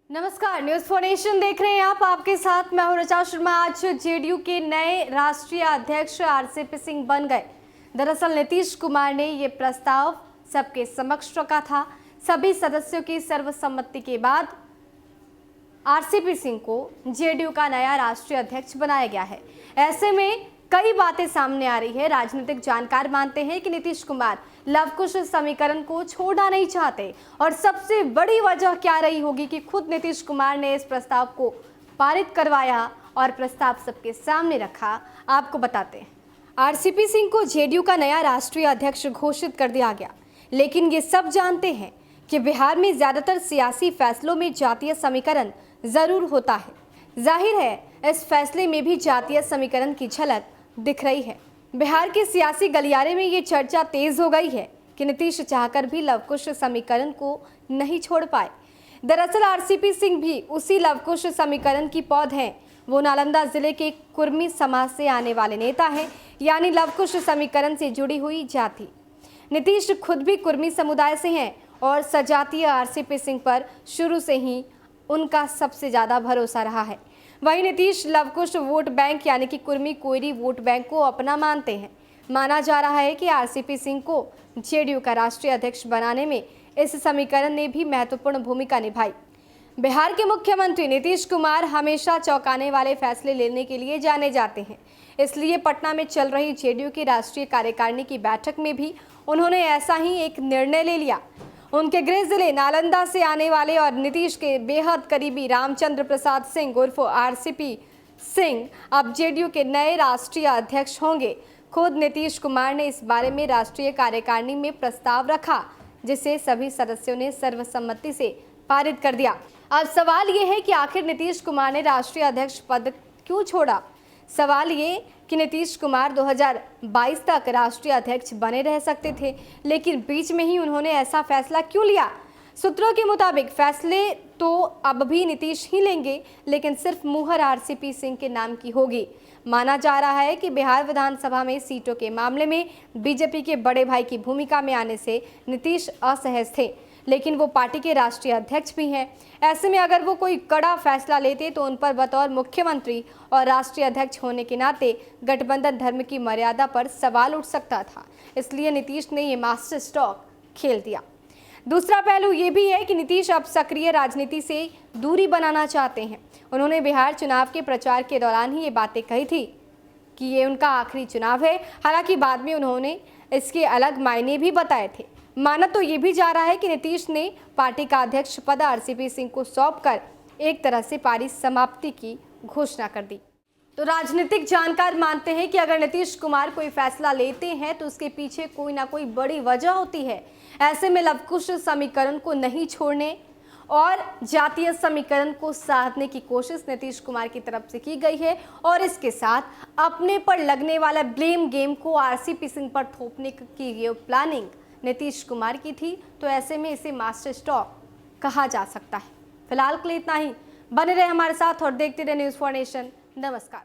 नमस्कार, news for nation देख रहे हैं आप। आपके साथ मैं हूं ऋचा शर्मा। आज जेडीयू के नए राष्ट्रीय अध्यक्ष आरसीपी सिंह बन गए। दरअसल नीतीश कुमार ने ये प्रस्ताव सबके समक्ष रखा था। सभी सदस्यों की सर्वसम्मति के बाद आरसीपी सिंह को जेडीयू का नया राष्ट्रीय अध्यक्ष बनाया गया है। ऐसे में कई बातें सामने आ रही है। राजनीतिक जानकार मानते हैं कि नीतीश कुमार लवकुश समीकरण को छोड़ना नहीं चाहते और सबसे बड़ी वजह क्या रही होगी कि खुद नीतीश कुमार ने इस प्रस्ताव को पारित करवाया और प्रस्ताव सबके सामने रखा। आपको बताते हैं, आरसीपी सिंह को जेडीयू का नया राष्ट्रीय अध्यक्ष घोषित कर दिया गया, लेकिन ये सब जानते हैं कि बिहार में ज्यादातर सियासी फैसलों में जातीय समीकरण जरूर होता है। जाहिर है इस फैसले में भी जातीय समीकरण की झलक दिख रही है। बिहार के सियासी गलियारे में ये चर्चा तेज हो गई है कि नीतीश चाहकर भी लवकुश समीकरण को नहीं छोड़ पाए। दरअसल आरसीपी सिंह भी उसी लवकुश समीकरण की पौध हैं। वो नालंदा जिले के कुर्मी समाज से आने वाले नेता हैं, यानी लवकुश समीकरण से जुड़ी हुई जाति। नीतीश खुद भी कुर्मी समुदाय से हैं और सजातीय आरसीपी सिंह पर शुरू से ही उनका सबसे ज्यादा भरोसा रहा है। वहीं नीतीश लवकुश वोट बैंक यानी कि कुर्मी कोयरी वोट बैंक को अपना मानते हैं। माना जा रहा है कि आरसीपी सिंह को जेडीयू का राष्ट्रीय अध्यक्ष बनाने में इस समीकरण ने भी महत्वपूर्ण भूमिका निभाई। बिहार के मुख्यमंत्री नीतीश कुमार हमेशा चौंकाने वाले फैसले लेने के लिए जाने जाते हैं। इसलिए पटना में चल रही जेडीयू की राष्ट्रीय कार्यकारिणी की बैठक में भी उन्होंने ऐसा ही एक निर्णय ले लिया। उनके गृह जिले नालंदा से आने वाले और नीतीश के बेहद करीबी रामचंद्र प्रसाद सिंह उर्फ आरसीपी सिंह अब जेडीयू के नए राष्ट्रीय अध्यक्ष होंगे। खुद नीतीश कुमार ने इस बारे में राष्ट्रीय कार्यकारिणी में प्रस्ताव रखा, जिसे सभी सदस्यों ने सर्वसम्मति से पारित कर दिया। अब सवाल ये है कि आखिर नीतीश कुमार ने राष्ट्रीय अध्यक्ष पद क्यों छोड़ा। सवाल ये कि नीतीश कुमार 2022 तक राष्ट्रीय अध्यक्ष बने रह सकते थे, लेकिन बीच में ही उन्होंने ऐसा फैसला क्यों लिया। सूत्रों के मुताबिक फैसले तो अब भी नीतीश ही लेंगे, लेकिन सिर्फ मुहर आरसीपी सिंह के नाम की होगी। माना जा रहा है कि बिहार विधानसभा में सीटों के मामले में बीजेपी के बड़े भाई की भूमिका में आने से नीतीश असहज थे, लेकिन वो पार्टी के राष्ट्रीय अध्यक्ष भी हैं। ऐसे में अगर वो कोई कड़ा फैसला लेते तो उन पर बतौर मुख्यमंत्री और राष्ट्रीय अध्यक्ष होने के नाते गठबंधन धर्म की मर्यादा पर सवाल उठ सकता था। इसलिए नीतीश ने ये मास्टर स्ट्रोक खेल दिया। दूसरा पहलू ये भी है कि नीतीश अब सक्रिय राजनीति से दूरी बनाना चाहते हैं। उन्होंने बिहार चुनाव के प्रचार के दौरान ही ये बातें कही थी कि ये उनका आखिरी चुनाव है। हालांकि बाद में उन्होंने इसके अलग मायने भी बताए थे। माना तो ये भी जा रहा है कि नीतीश ने पार्टी का अध्यक्ष पद आरसीपी सिंह को सौंपकर एक तरह से पारी समाप्ति की घोषणा कर दी। तो राजनीतिक जानकार मानते हैं कि अगर नीतीश कुमार कोई फैसला लेते हैं तो उसके पीछे कोई ना कोई बड़ी वजह होती है। ऐसे में लवकुश समीकरण को नहीं छोड़ने और जातीय समीकरण को साधने की कोशिश नीतीश कुमार की तरफ से की गई है और इसके साथ अपने पर लगने वाला ब्लेम गेम को आरसीपी सिंह पर थोपने की ये प्लानिंग नीतीश कुमार की थी। तो ऐसे में इसे मास्टर स्ट्रोक कहा जा सकता है। फिलहाल के लिए इतना ही। बने रहे हमारे साथ और देखते रहे न्यूज फॉर नेशन। नमस्कार।